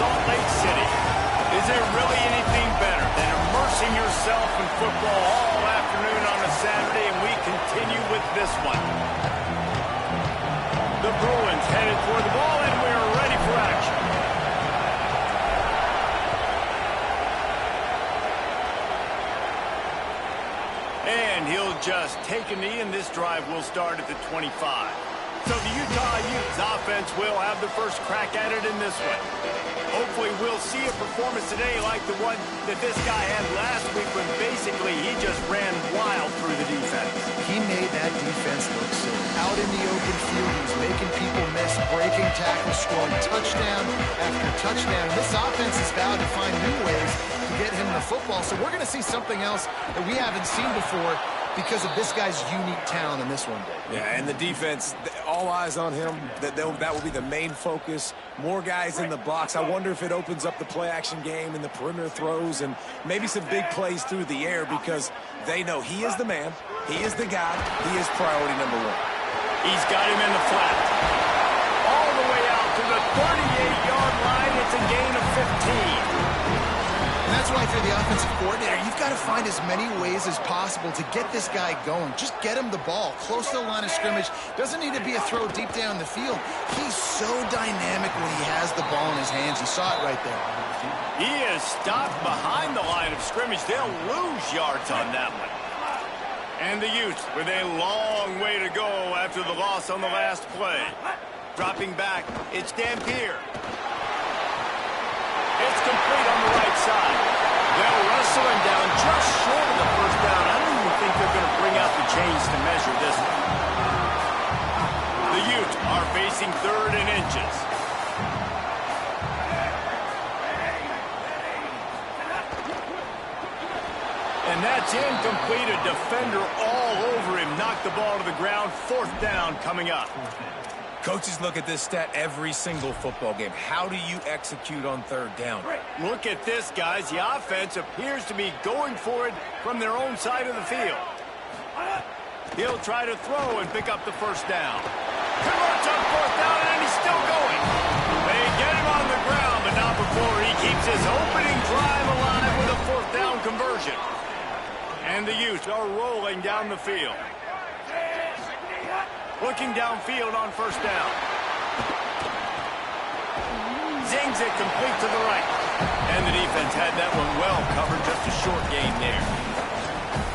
Salt Lake City. Is there really anything better than immersing yourself in football all afternoon on a Saturday, and we continue with this one. The Bruins headed for the ball, and we're ready for action. And he'll just take a knee, and this drive will start at the 25. So the Utah Utes offense will have the first crack at it in this one. Hopefully we'll see a performance today like the one that this guy had last week when basically he just ran wild through the defense. He made that defense look silly. Out in the open field, he was making people miss, breaking tackles, scoring touchdown after touchdown. And this offense is vowed to find new ways to get him the football. So we're going to see something else that we haven't seen before because of this guy's unique talent in this one, Dave. Yeah, and the defense, all eyes on him. That will be the main focus. More guys in the box. I wonder if it opens up the play-action game and the perimeter throws and maybe some big plays through the air because they know he is the man, he is the guy, he is priority number one. He's got him in the flat. All the way out to the 38-yard line. It's a gain of 15. And that's why if you're the offensive coordinator, you've got to find as many ways as possible to get this guy going. Just get him the ball close to the line of scrimmage. Doesn't need to be a throw deep down the field. He's so dynamic when he has the ball in his hands. You saw it right there. He is stopped behind the line of scrimmage. They'll lose yards on that one. And the Utes with a long way to go after the loss on the last play. Dropping back, it's Dampier. It's complete on the right side. They'll wrestle him down just short of the first down. I don't even think they're going to bring out the chains to measure this one. The Utes are facing 3rd and inches. And that's incomplete. A defender all over him. Knocked the ball to the ground. 4th down coming up. Coaches look at this stat every single football game. How do you execute on 3rd down? Look at this, guys. The offense appears to be going for it from their own side of the field. He'll try to throw and pick up the first down. Converts on 4th down, and he's still going. They get him on the ground, but not before he keeps his opening drive alive with a 4th down conversion. And the Utes are rolling down the field. Looking downfield on 1st down. Zings it complete to the right. And the defense had that one well covered, just a short gain there.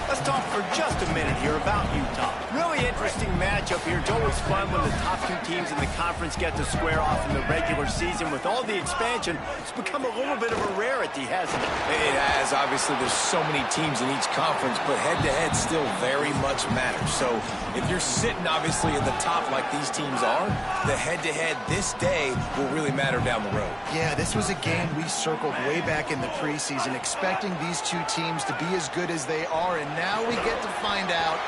Let's talk for just a minute here about Utah. Really interesting matchup here. It's always fun when the top 2 teams in the conference get to square off in the regular season. With all the expansion, it's become a little bit of a rarity, hasn't it? It has. Obviously, there's so many teams in each conference, but head-to-head still very much matters. So if you're sitting, obviously, at the top like these teams are, the head-to-head this day will really matter down the road. Yeah, this was a game we circled way back in the preseason, expecting these 2 teams to be as good as they are, and now we get to find out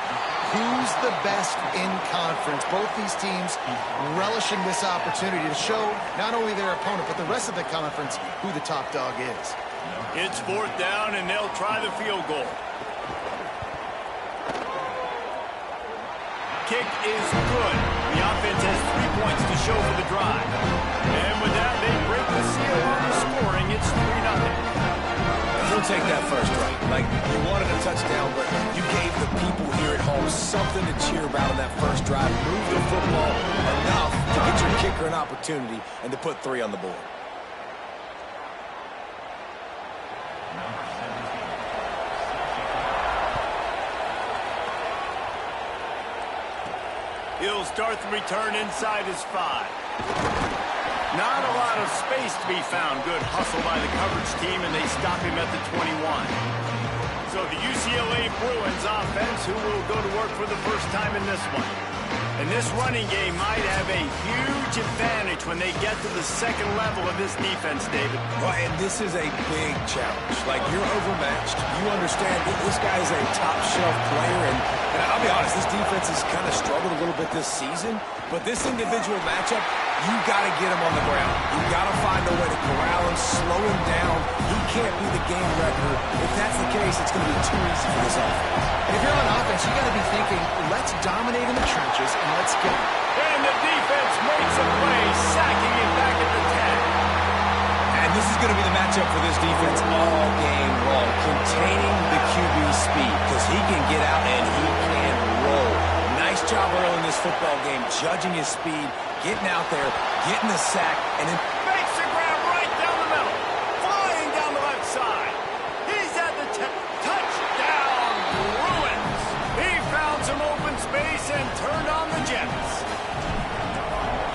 who's the best in conference. Both these teams relishing this opportunity to show not only their opponent, but the rest of the conference who the top dog is. It's 4th down, and they'll try the field goal. Kick is good. The offense has 3 points to show for the drive. And with that, they break the seal on the scoring. It's 3-0. You'll take that first right. Like, you wanted a touchdown, but you gave the people here at home something to cheer about on that first drive. Move the football enough to get your kicker an opportunity and to put 3 on the board. He'll start the return inside his 5. Not a lot of space to be found. Good hustle by the coverage team, and they stop him at the 21. So the UCLA Bruins offense, who will go to work for the first time in this one. And this running game might have a huge advantage when they get to the second level of this defense, David. Well, and this is a big challenge. Like, you're overmatched. You understand that this guy is a top-shelf player, and I'll be honest, this defense has kind of struggled a little bit this season, but this individual matchup, you got to get him on the ground. You got to find a way to corral him, slow him down. He can't be the game record. If that's the case, it's going to be too easy for this offense. And if you're on offense, you got to be thinking, let's dominate in the trenches and let's get it. And the defense makes a play, sacking it back at the 10. And going to be the matchup for this defense all game long, containing the QB speed, because he can get out and he can roll. Nice job early in this football game, judging his speed, getting out there, getting the sack, and then makes the grab right down the middle, flying down the left side. He's at the touchdown, Bruins. He found some open space and turned on the Jets.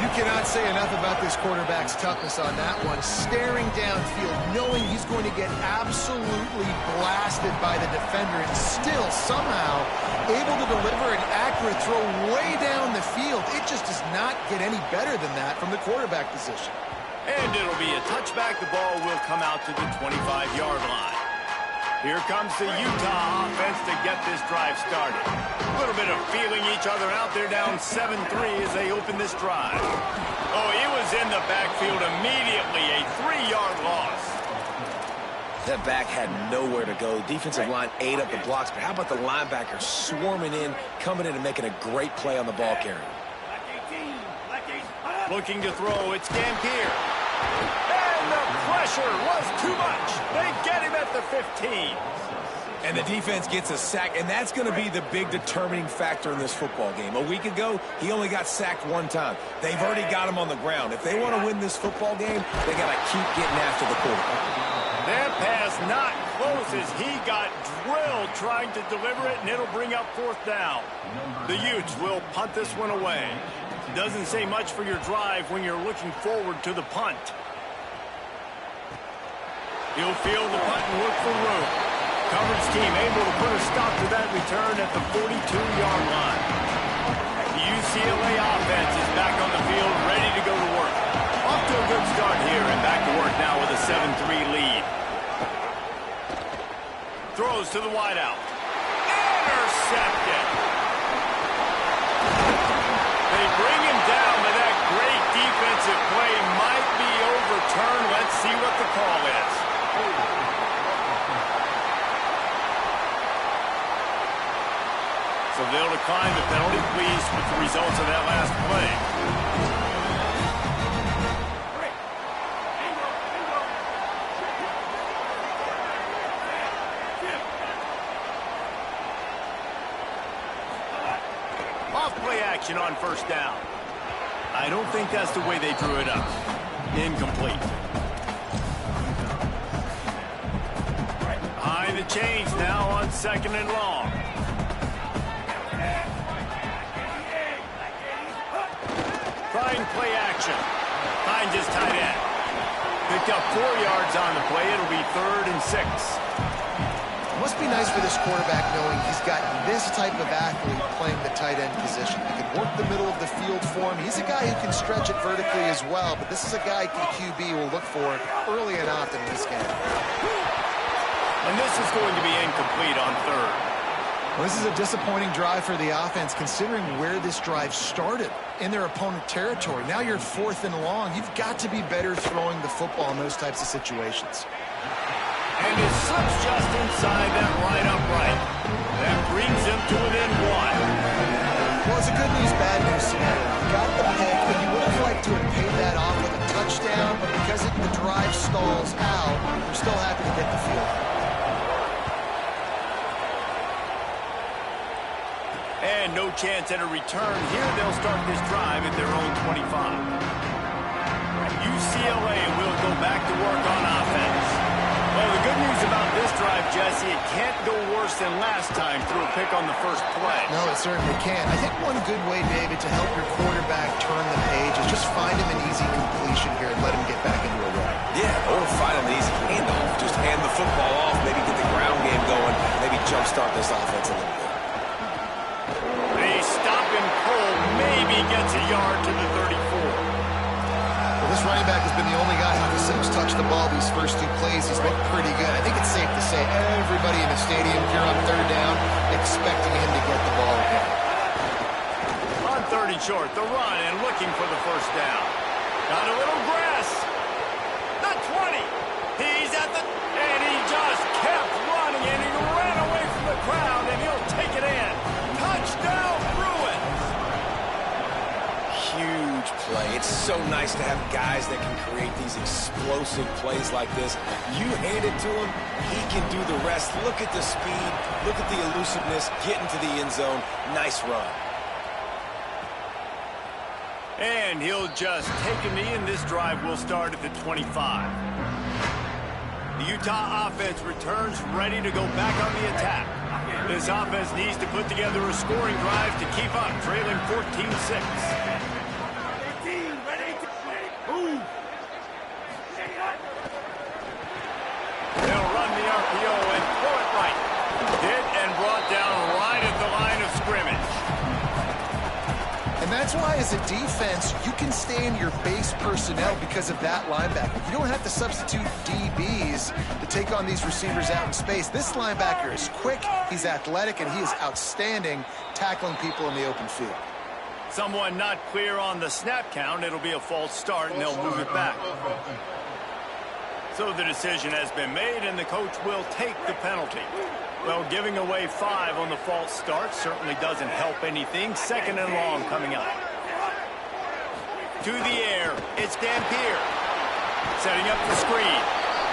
You cannot say enough about this quarterback's toughness on that one. Staring downfield, knowing he's going to get absolutely blasted by the defender, and still somehow able to deliver an accurate throw way down the field. It just does not get any better than that from the quarterback position. And it'll be a touchback. The ball will come out to the 25-yard line. Here comes the Utah offense to get this drive started. A little bit of feeling each other out. They're down 7-3 as they open this drive. Oh, he was in the backfield immediately. A 3-yard loss. that back had nowhere to go. Defensive line ate up the blocks, but how about the linebacker swarming in, coming in and making a great play on the ball carrier? Looking to throw, it's Gampier. And the pressure was too much. They get him at the 15. And the defense gets a sack, and that's going to be the big determining factor in this football game. A week ago, he only got sacked one time. They've already got him on the ground. If they want to win this football game, they got to keep getting after the quarterback. That pass not close as he got drilled trying to deliver it, and it'll bring up fourth down. The Utes will punt this one away. Doesn't say much for your drive when you're looking forward to the punt. He'll field the punt and look for room. Coverage team able to put a stop to that return at the 42-yard line. The UCLA offense is back on the field, ready to go to work. Off to a good start here and back to work now with a 7-3 lead. Throws to the wideout. Intercepted. They bring him down, but that great defensive play might be overturned. Let's see what the call is. So they'll decline the penalty, pleased with the results of that last play. Off-play action on first down. I don't think that's the way they drew it up. Incomplete. Behind the chains now on second and long. Trying play action. Finds his tight end. Picked up 4 yards on the play. It'll be 3rd and 6. It must be nice for this quarterback knowing he's got this type of athlete playing the tight end position. He can work the middle of the field for him. He's a guy who can stretch it vertically as well, but this is a guy the QB will look for early and often in this game. And this is going to be incomplete on 3rd. Well, this is a disappointing drive for the offense, considering where this drive started in their opponent territory. Now you're 4th and long. You've got to be better throwing the football in those types of situations. And it slips just inside that right upright. That brings him to within 1. Well, it's a good news, bad news scenario. You got the pick, but you would have liked to have paid that off with a touchdown, but because the drive stalls out, you're still happy to get the field. And no chance at a return here. They'll start this drive at their own 25. UCLA will go back to work on offense. Well, the good news about this drive, Jesse, it can't go worse than last time through a pick on the first play. No, it certainly can't. I think one good way, David, to help your quarterback turn the page is just find him an easy completion here and let him get back into a run. Yeah, or find an easy handoff. Just hand the football off, maybe get the ground game going, maybe jumpstart this offense a little bit. Maybe gets a yard to the 34. Well, this running back has been the only guy who's touched the ball these first 2 plays. He's looked pretty good. I think it's safe to say everybody in the stadium here on 3rd down expecting him to get the ball again. On 30 short, the run and looking for the first down. Got a little grass. The 20. He's at the... And he just kept running, and he ran away from the crowd, and he'll take it in. Touchdown, Bruins. Huge play. It's so nice to have guys that can create these explosive plays like this. You hand it to him, he can do the rest. Look at the speed, look at the elusiveness, get into the end zone. Nice run. And he'll just take a knee, and this drive will start at the 25. The Utah offense returns ready to go back on the attack. This offense needs to put together a scoring drive to keep up, trailing 14-6. They'll run the RPO and throw it right. Hit and brought down right at the line of scrimmage. And that's why, as a defense, you can stay in your base personnel because of that linebacker. You don't have to substitute DBs to take on these receivers out in space. This linebacker is quick, he's athletic, and he is outstanding tackling people in the open field. Someone not clear on the snap count. It'll be a false start, and they'll move it back. So the decision has been made, and the coach will take the penalty. Well, giving away 5 on the false start certainly doesn't help anything. Second and long coming up. To the air, it's Dampier. Setting up the screen.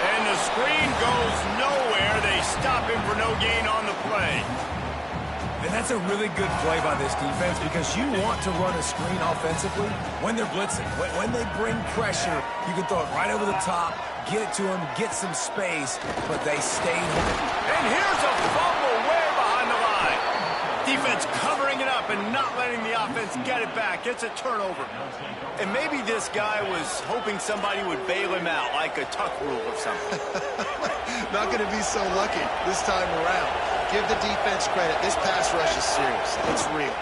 And the screen goes nowhere. They stop him for no gain on the play. And that's a really good play by this defense because you want to run a screen offensively when they're blitzing. When they bring pressure, you can throw it right over the top, get it to them, get some space, but they stay home. And here's a fumble way behind the line. Defense covering it up and not letting the offense get it back. It's a turnover. And maybe this guy was hoping somebody would bail him out, like a tuck rule or something. Not going to be so lucky this time around. Give the defense credit. This pass rush is serious. It's real.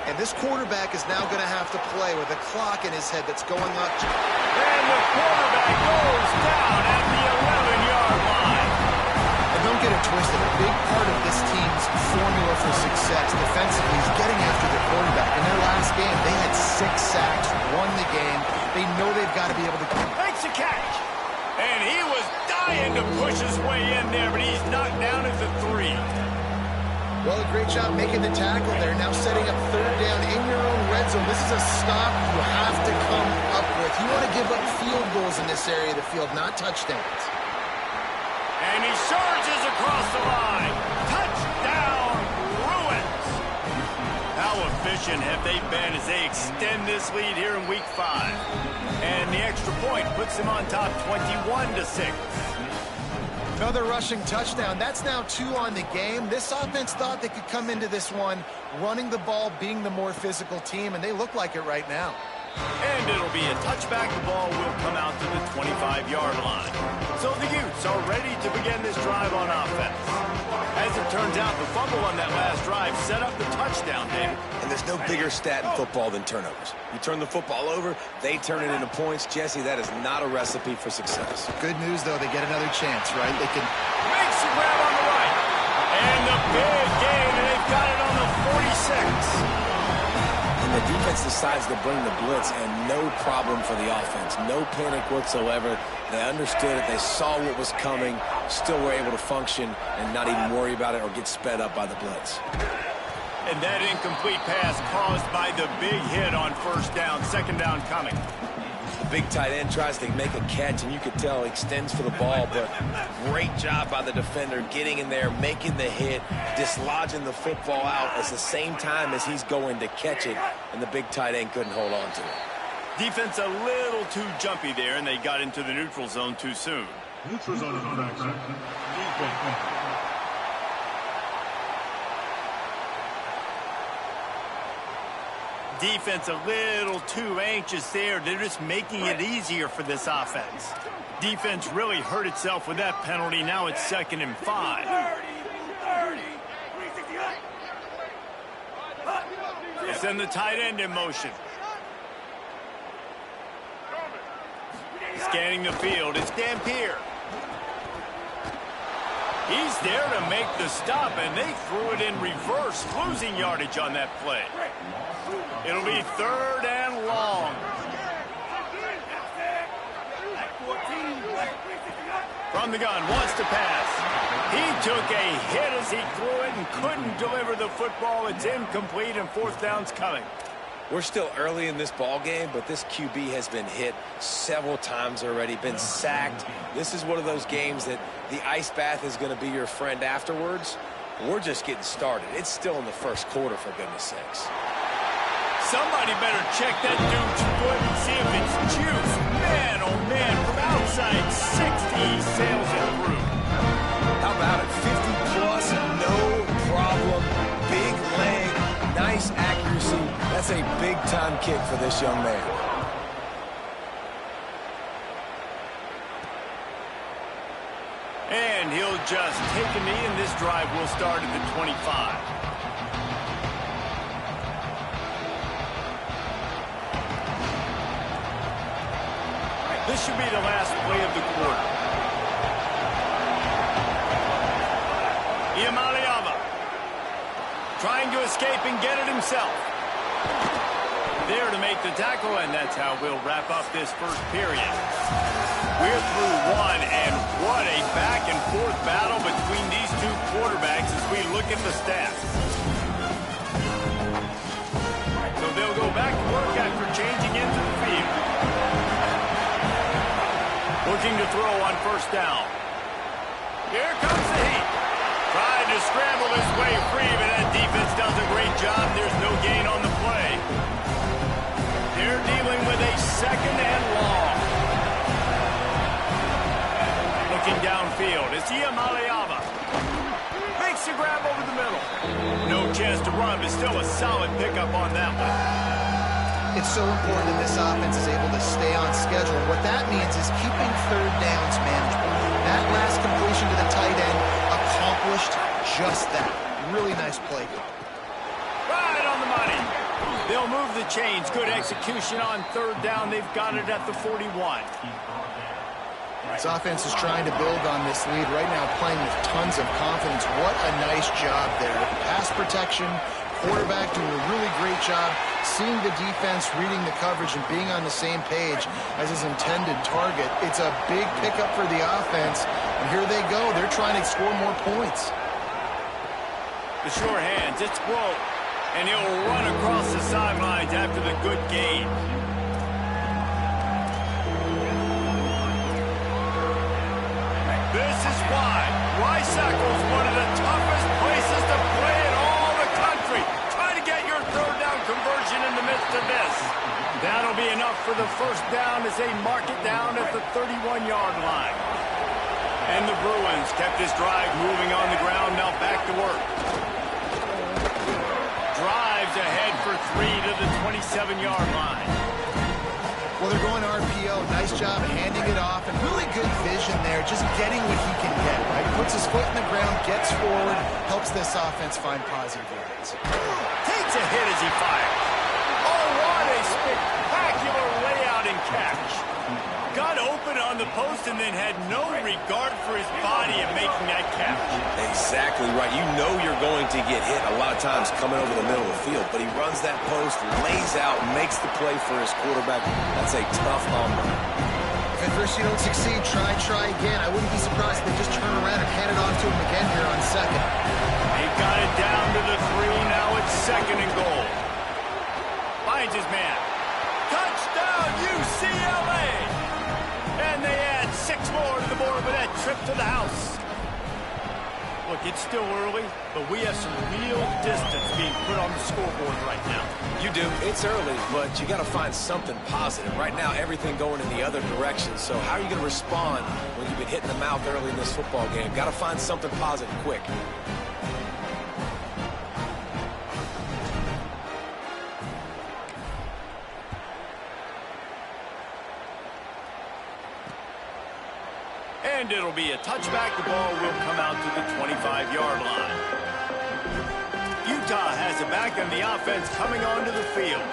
And this quarterback is now going to have to play with a clock in his head that's going up. And the quarterback goes down at the 11-yard line. And don't get it twisted. A big part of this team's formula for success defensively is getting after the quarterback. In their last game, they had 6 sacks, won the game. They know they've got to be able to... Makes a catch. And he was dying to push his way in there, but he's knocked down at the 3. Well, a great job making the tackle there. Now setting up third down in your own red zone. This is a stop you have to come up with. You want to give up field goals in this area of the field, not touchdowns. And he surges across the line. Touchdown, Bruins. How efficient have they been as they extend this lead here in Week 5? And the extra point puts them on top 21-6. Another rushing touchdown. That's now 2 on the game. This offense thought they could come into this one running the ball, being the more physical team, and they look like it right now. And it'll be a touchback. The ball will come out to the 25-yard line. So the Utes are ready to begin this drive on offense. As it turns out, the fumble on that last drive set up the touchdown, David. And there's no bigger stat in football than turnovers. You turn the football over, they turn it into points. Jesse, that is not a recipe for success. Good news, though, they get another chance, right? They can... Makes the grab on the right. And the big gain, and they've got it on the 46. And the defense decides to bring the blitz, and no problem for the offense. No panic whatsoever. They understood it. They saw what was coming, still were able to function and not even worry about it or get sped up by the blitz. And that incomplete pass caused by the big hit on first down. Second down coming. The big tight end tries to make a catch, and you could tell he extends for the ball, but great job by the defender getting in there, making the hit, dislodging the football out at the same time as he's going to catch it, and the big tight end couldn't hold on to it. Defense a little too jumpy there, and they got into the neutral zone too soon. Neutral zone infraction. Defense. Defense a little too anxious there. They're just making it easier for this offense. Defense really hurt itself with that penalty. Now it's 2nd and 5. They send the tight end in motion. Scanning the field, it's Dampier. He's there to make the stop, and they threw it in reverse, losing yardage on that play. It'll be 3rd and long. From the gun, wants to pass. He took a hit as he threw it and couldn't deliver the football. It's incomplete, and 4th down's coming. We're still early in this ball game, but this QB has been hit several times already, been sacked. This is one of those games that the ice bath is going to be your friend afterwards. We're just getting started. It's still in the first quarter, for goodness sakes. Somebody better check that dude's foot and see if it's juice. Man, oh man, from outside 60, he sails it through. How about it? 50 plus, no problem. Big leg, nice accuracy. That's a big-time kick for this young man. And he'll just take a knee, and this drive will start at the 25. This should be the last play of the quarter. Iamaleava trying to escape and get it himself. There to make the tackle, and that's how we'll wrap up this first period. We're through one, and what a back-and-forth battle between these two quarterbacks as we look at the stats. So they'll go back to work after changing into the field. Looking to throw on first down. Here comes the heat. Trying to scramble his way free, but that defense does a great job. There's no gain on the play. They're dealing with a second and long. Looking downfield. It's Iamaleava. Makes the grab over the middle. No chance to run, but still a solid pickup on that one. It's so important that this offense is able to stay on schedule. What that means is keeping third downs manageable. That last completion to the tight end accomplished just that. Really nice play. Right on the money. They'll move the chains. Good execution on third down. They've got it at the 41. This offense is trying to build on this lead right now, playing with tons of confidence. What a nice job there. Pass protection, quarterback doing a really great job, seeing the defense, reading the coverage, and being on the same page as his intended target. It's a big pickup for the offense, and here they go. They're trying to score more points. The sure hands, it's Grohl, and he'll run across the sidelines after the good gain. This is why Risackle is one of the toughest places to play in all the country. Try to get your third down conversion in the midst of this. That'll be enough for the first down as they mark it down at the 31-yard line. And the Bruins kept this drive moving on the ground, now back to work. Drives ahead for 3 to the 27-yard line. Well, they're going RPO. Nice job handing it off, and really good vision there, just getting what he can get, right? Puts his foot in the ground, gets forward, helps this offense find positive yards. Takes a hit as he fires. Oh, what a spectacular layout and catch. Got open on the post and then had no regard for his body in making that catch. Exactly right. You know you're going to get hit a lot of times coming over the middle of the field, but he runs that post, lays out, makes the play for his quarterback. That's a tough number. If at first you don't succeed, try again. I wouldn't be surprised if they just turn around and hand it off to him again here on second. He got it down to the 3. Now it's second and goal. Finds his man. Touchdown, UCLA! And they add 6 more to the board with that trip to the house. Look, it's still early, but we have some real distance being put on the scoreboard right now. You do. It's early, but you got to find something positive. Right now, everything going in the other direction. So how are you going to respond when you've been hit in the mouth early in this football game? Got to find something positive quick. And it'll be a touchback. The ball will come out to the 25-yard line. Utah has it back on the offense coming onto the field.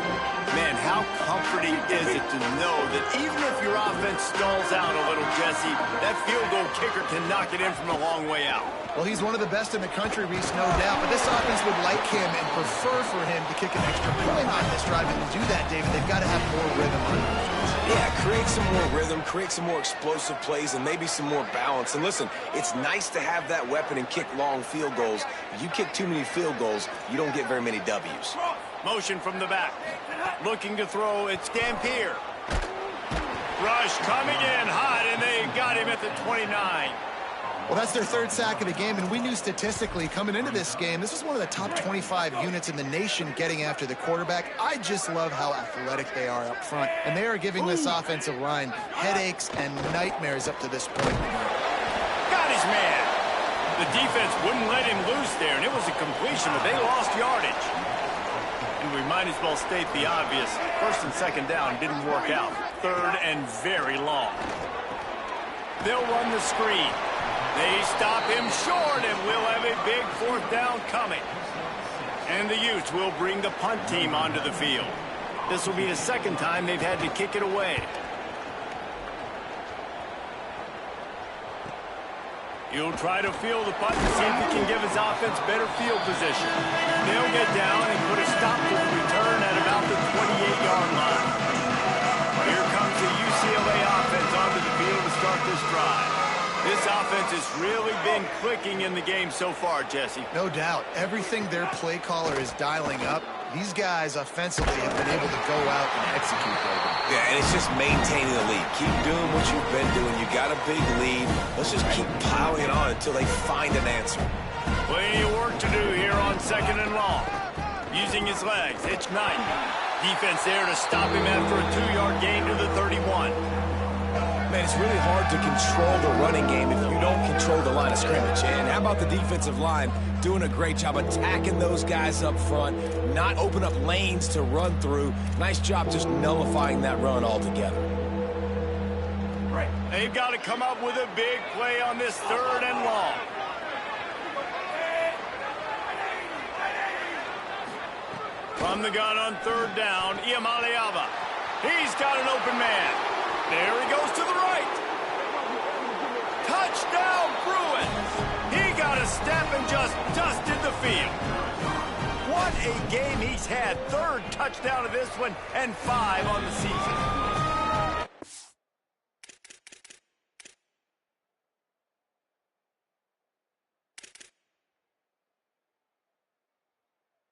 Man, how comforting is it to know that even if your offense stalls out a little, Jesse, that field goal kicker can knock it in from a long way out. Well, he's one of the best in the country, Reese, no doubt. But this offense would like him and prefer for him to kick an extra point on this drive. And to do that, David, they've got to have more rhythm on it. Yeah, create some more rhythm, create some more explosive plays, and maybe some more balance. And listen, it's nice to have that weapon and kick long field goals. If you kick too many field goals, you don't get very many W's. Motion from the back. Looking to throw, it's Dampier. Rush coming in hot, and they got him at the 29. Well, that's their third sack of the game, and we knew statistically coming into this game, this was one of the top 25 units in the nation getting after the quarterback. I just love how athletic they are up front, and they are giving this offensive line headaches and nightmares up to this point. Got his man. The defense wouldn't let him loose there, and it was a completion, but they lost yardage. And we might as well state the obvious. First and second down didn't work out. Third and very long. They'll run the screen. They stop him short, and we'll have a big fourth down coming. And the Utes will bring the punt team onto the field. This will be the second time they've had to kick it away. He'll try to field the punt and see if he can give his offense better field position. They'll get down and put a stop to the return at about the 28-yard line. Here comes the UCLA offense onto the field to start this drive. This offense has really been clicking in the game so far, Jesse. No doubt. Everything their play caller is dialing up, these guys offensively have been able to go out and execute. Yeah, and it's just maintaining the lead. Keep doing what you've been doing. You got a big lead. Let's just keep piling on until they find an answer. Plenty of work to do here on second and long. Using his legs, it's Knight. Defense there to stop him after a 2-yard gain to the 31. Man, it's really hard to control the running game if you don't control the line of scrimmage. And how about the defensive line doing a great job attacking those guys up front, not open up lanes to run through. Nice job just nullifying that run altogether. Right. They've got to come up with a big play on this third and long. From the gun on third down, Iamaleava. He's got an open man. There he goes to the right. Touchdown, Bruins. He got a step and just dusted the field. What a game he's had. Third touchdown of this one and 5 on the season.